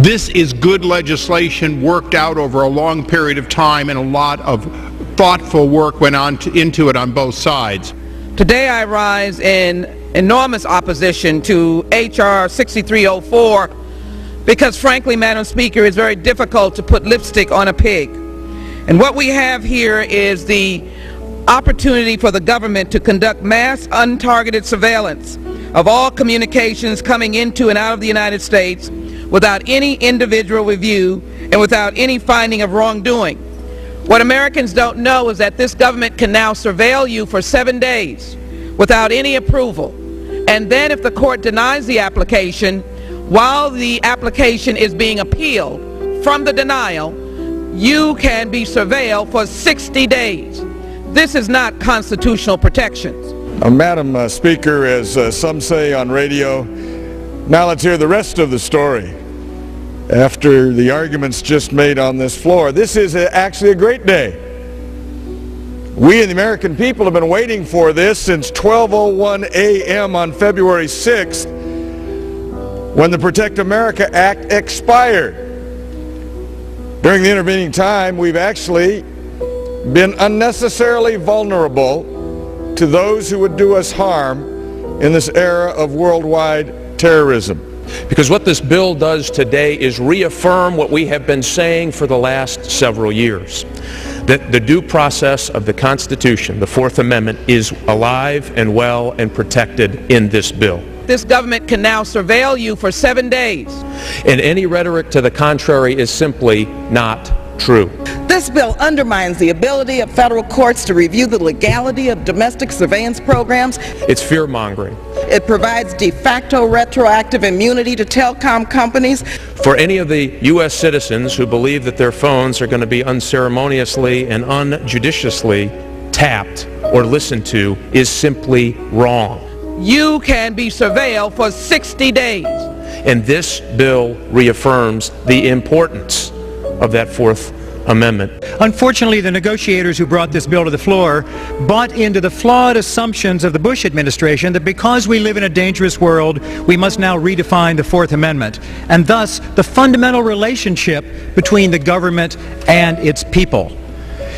This is good legislation worked out over a long period of time, and a lot of thoughtful work went into it on both sides. Today I rise in enormous opposition to H.R. 6304 because, frankly, Madam Speaker, it's very difficult to put lipstick on a pig. And what we have here is the opportunity for the government to conduct mass untargeted surveillance of all communications coming into and out of the United States without any individual review and without any finding of wrongdoing. What Americans don't know is that this government can now surveil you for 7 days without any approval. And then if the court denies the application, while the application is being appealed from the denial, you can be surveilled for 60 days. This is not constitutional protections. Madam Speaker, as some say on radio, now let's hear the rest of the story. After the arguments just made on this floor, this is actually a great day. We and the American people have been waiting for this since 12:01 a.m. on February 6th, when the Protect America Act expired. During the intervening time, we've actually been unnecessarily vulnerable to those who would do us harm in this era of worldwide terrorism. Because what this bill does today is reaffirm what we have been saying for the last several years. That the due process of the Constitution, the Fourth Amendment, is alive and well and protected in this bill. This government can now surveil you for 7 days. And any rhetoric to the contrary is simply not true. This bill undermines the ability of federal courts to review the legality of domestic surveillance programs. It's fear-mongering. It provides de facto retroactive immunity to telecom companies. For any of the U.S. citizens who believe that their phones are going to be unceremoniously and unjudiciously tapped or listened to is simply wrong. You can be surveilled for 60 days. And this bill reaffirms the importance of that Fourth Amendment. Unfortunately, the negotiators who brought this bill to the floor bought into the flawed assumptions of the Bush administration that because we live in a dangerous world, we must now redefine the Fourth Amendment, and thus the fundamental relationship between the government and its people.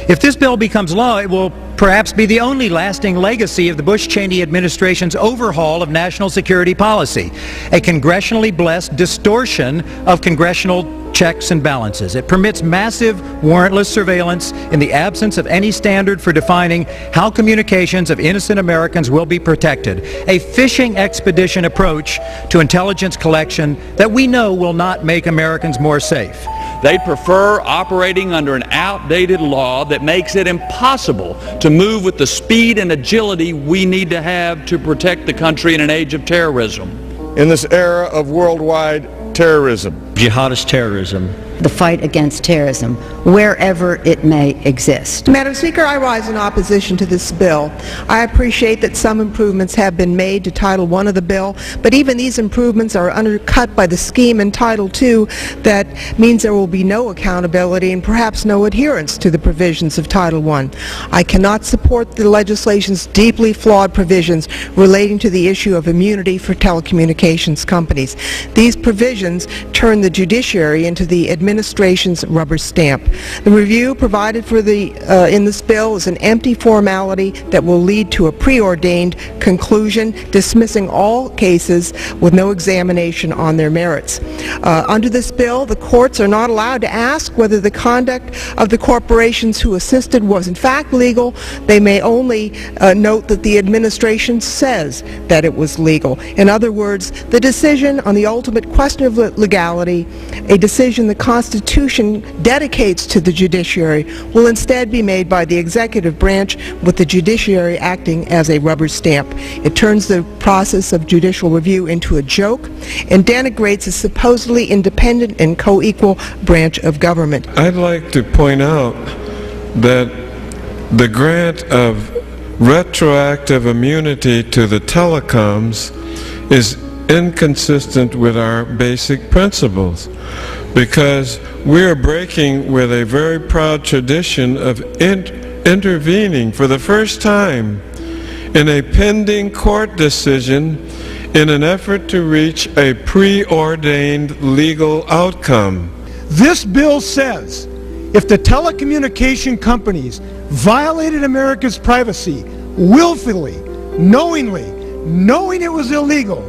If this bill becomes law, it will perhaps be the only lasting legacy of the Bush-Cheney administration's overhaul of national security policy, a congressionally blessed distortion of congressional checks and balances. It permits massive warrantless surveillance in the absence of any standard for defining how communications of innocent Americans will be protected, a fishing expedition approach to intelligence collection that we know will not make Americans more safe. They prefer operating under an outdated law that makes it impossible to move with the speed and agility we need to have to protect the country in an age of terrorism. In this era of worldwide terrorism, jihadist terrorism, the fight against terrorism, wherever it may exist. Madam Speaker, I rise in opposition to this bill. I appreciate that some improvements have been made to Title I of the bill, but even these improvements are undercut by the scheme in Title II that means there will be no accountability and perhaps no adherence to the provisions of Title I. I cannot support the legislation's deeply flawed provisions relating to the issue of immunity for telecommunications companies. These provisions turn the judiciary into the administration's rubber stamp. The review provided for in this bill is an empty formality that will lead to a preordained conclusion, dismissing all cases with no examination on their merits. Under this bill, the courts are not allowed to ask whether the conduct of the corporations who assisted was in fact legal. They may only note that the administration says that it was legal. In other words, the decision on the ultimate question of legality, a decision the Constitution dedicates to the judiciary, will instead be made by the executive branch, with the judiciary acting as a rubber stamp. It turns the process of judicial review into a joke and denigrates a supposedly independent and co-equal branch of government. I'd like to point out that the grant of retroactive immunity to the telecoms is inconsistent with our basic principles, because we are breaking with a very proud tradition of intervening for the first time in a pending court decision in an effort to reach a preordained legal outcome. This bill says if the telecommunication companies violated America's privacy willfully, knowingly, knowing it was illegal,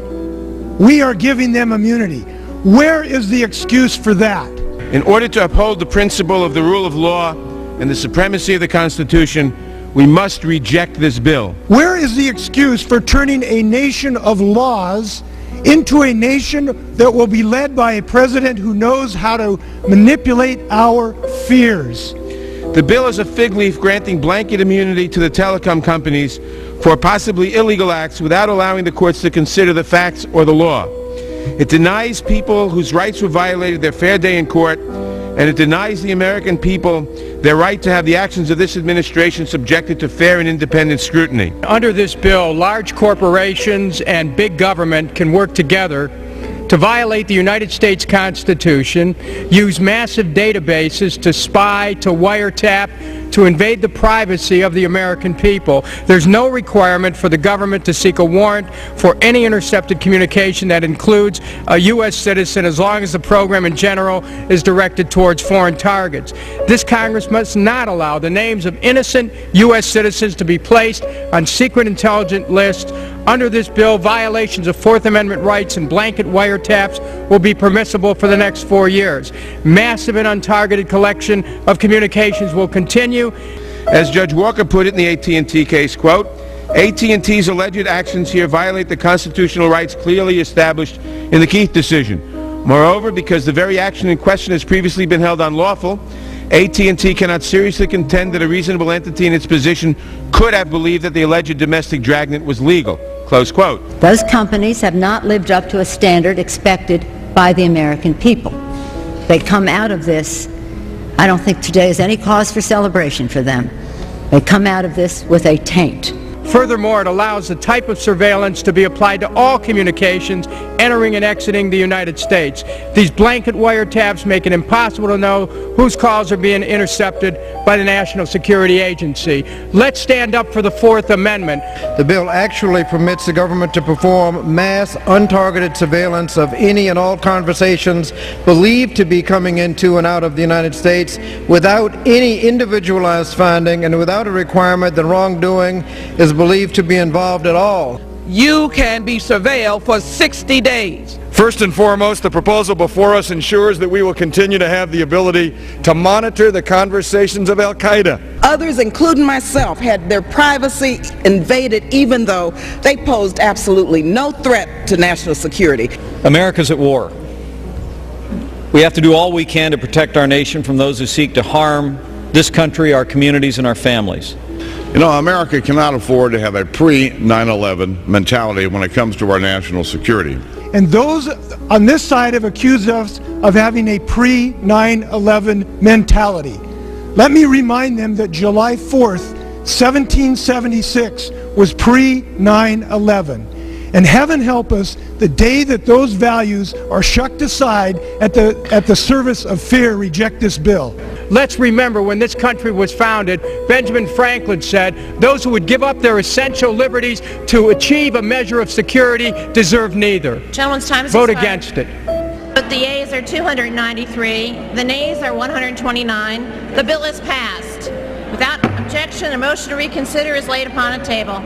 we are giving them immunity. Where is the excuse for that? In order to uphold the principle of the rule of law and the supremacy of the Constitution, we must reject this bill. Where is the excuse for turning a nation of laws into a nation that will be led by a president who knows how to manipulate our fears? The bill is a fig leaf granting blanket immunity to the telecom companies for possibly illegal acts without allowing the courts to consider the facts or the law. It denies people whose rights were violated their fair day in court, and it denies the American people their right to have the actions of this administration subjected to fair and independent scrutiny. Under this bill, large corporations and big government can work together to violate the United States Constitution, use massive databases to spy, to wiretap, to invade the privacy of the American people. There's no requirement for the government to seek a warrant for any intercepted communication that includes a U.S. citizen, as long as the program in general is directed towards foreign targets. This Congress must not allow the names of innocent U.S. citizens to be placed on secret intelligence lists. Under this bill, violations of Fourth Amendment rights and blanket wiretaps will be permissible for the next 4 years. Massive and untargeted collection of communications will continue. As Judge Walker put it in the AT&T case, quote, AT&T's alleged actions here violate the constitutional rights clearly established in the Keith decision. Moreover, because the very action in question has previously been held unlawful, AT&T cannot seriously contend that a reasonable entity in its position could have believed that the alleged domestic dragnet was legal. Close quote. Those companies have not lived up to a standard expected by the American people. They come out of this, I don't think today is any cause for celebration for them. They come out of this with a taint. Furthermore, it allows the type of surveillance to be applied to all communications entering and exiting the United States. These blanket wiretaps make it impossible to know whose calls are being intercepted by the National Security Agency. Let's stand up for the Fourth Amendment. The bill actually permits the government to perform mass, untargeted surveillance of any and all conversations believed to be coming into and out of the United States without any individualized finding and without a requirement that wrongdoing is believed to be involved at all. You can be surveilled for 60 days. First and foremost, the proposal before us ensures that we will continue to have the ability to monitor the conversations of Al-Qaeda. Others, including myself, had their privacy invaded even though they posed absolutely no threat to national security. America's at war. We have to do all we can to protect our nation from those who seek to harm this country, our communities, and our families. You know, America cannot afford to have a pre-9/11 mentality when it comes to our national security. And those on this side have accused us of having a pre-9/11 mentality. Let me remind them that July 4th, 1776 was pre-9/11. And heaven help us, the day that those values are shucked aside at the service of fear, reject this bill. Let's remember when this country was founded, Benjamin Franklin said, those who would give up their essential liberties to achieve a measure of security deserve neither. Gentleman's time is Vote expired. against it. But the yeas are 293, the nays are 129. The bill is passed. Without objection, a motion to reconsider is laid upon a table.